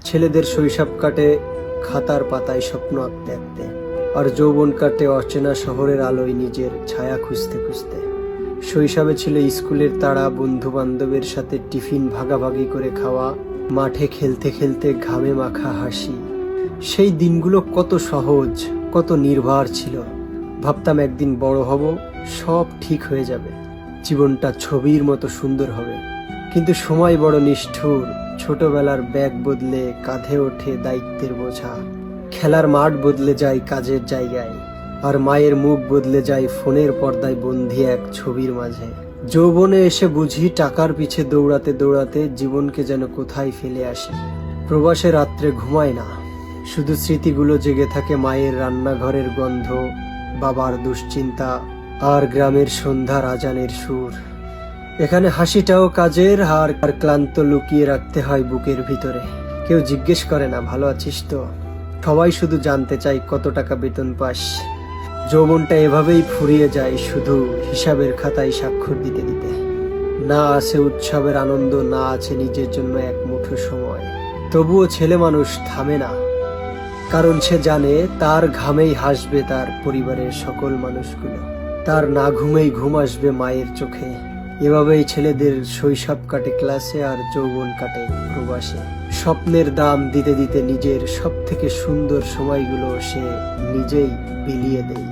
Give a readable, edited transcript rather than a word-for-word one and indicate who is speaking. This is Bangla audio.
Speaker 1: ছেলেদের শৈশব কাটে খাতার পাতায় স্বপ্ন আঁকতে আঁকতে, আর যৌবন কাটে অচেনা শহরের আলোয় নিজের ছায়া খুঁজতে খুঁজতে। শৈশবে ছিল স্কুলের তাড়া, বন্ধু বান্ধবের সাথে টিফিন ভাগাভাগি করে খাওয়া, মাঠে খেলতে খেলতে ঘামে মাখা হাসি। সেই দিনগুলো কত সহজ, কত নির্ভার ছিল। ভাবতাম একদিন বড় হব, সব ঠিক হয়ে যাবে, জীবনটা ছবির মতো সুন্দর হবে। কিন্তু সময় বড় নিষ্ঠুর। ছোটবেলার ব্যাগ বদলে কাঁধে ওঠে দায়িত্বের বোঝা, খেলার মাঠ বদলে যায় কাজের জায়গায়, আর মায়ের মুখ বদলে যায় ফোনের পর্দায় বন্দী এক ছবির মাঝে। যৌবনে এসে বুঝি টাকার পিছে দৌড়াতে দৌড়াতে জীবনকে যেন কোথায় ফেলে আসি। প্রবাসে রাত্রে ঘুমায় না, শুধু স্মৃতিগুলো জেগে থাকে। মায়ের রান্নাঘরের গন্ধ, বাবার দুশ্চিন্তা, আর গ্রামের সন্ধ্যার আজানের সুর। এখানে হাসিটাও কাজের, আর ক্লান্ত লুকিয়ে রাখতে হয় বুকের ভিতরে। কেউ জিজ্ঞেস করে না ভালো আছিস তো, সবাই শুধু জানতে চায় কত টাকা বেতন পাস। যৌবনটা এভাবেই ফুরিয়ে যায়, শুধু হিসাবের খাতায় স্বাক্ষর দিতে দিতে। না আছে উৎসবের আনন্দ, না আছে নিজের জন্য এক মুঠো সময়। তবুও ছেলে মানুষ থামে না, কারণ সে জানে তার ঘামেই হাসবে তার পরিবারের সকল মানুষগুলো, তার না ঘুমেই ঘুম আসবে মায়ের চোখে। এভাবেই ছেলেদের শৈশব কাটে ক্লাসে, আর যৌবন কাটে প্রবাসে। স্বপ্নের দাম দিতে দিতে নিজের সব থেকে সুন্দর সময়গুলো সে নিজেই বিলিয়ে দেয়।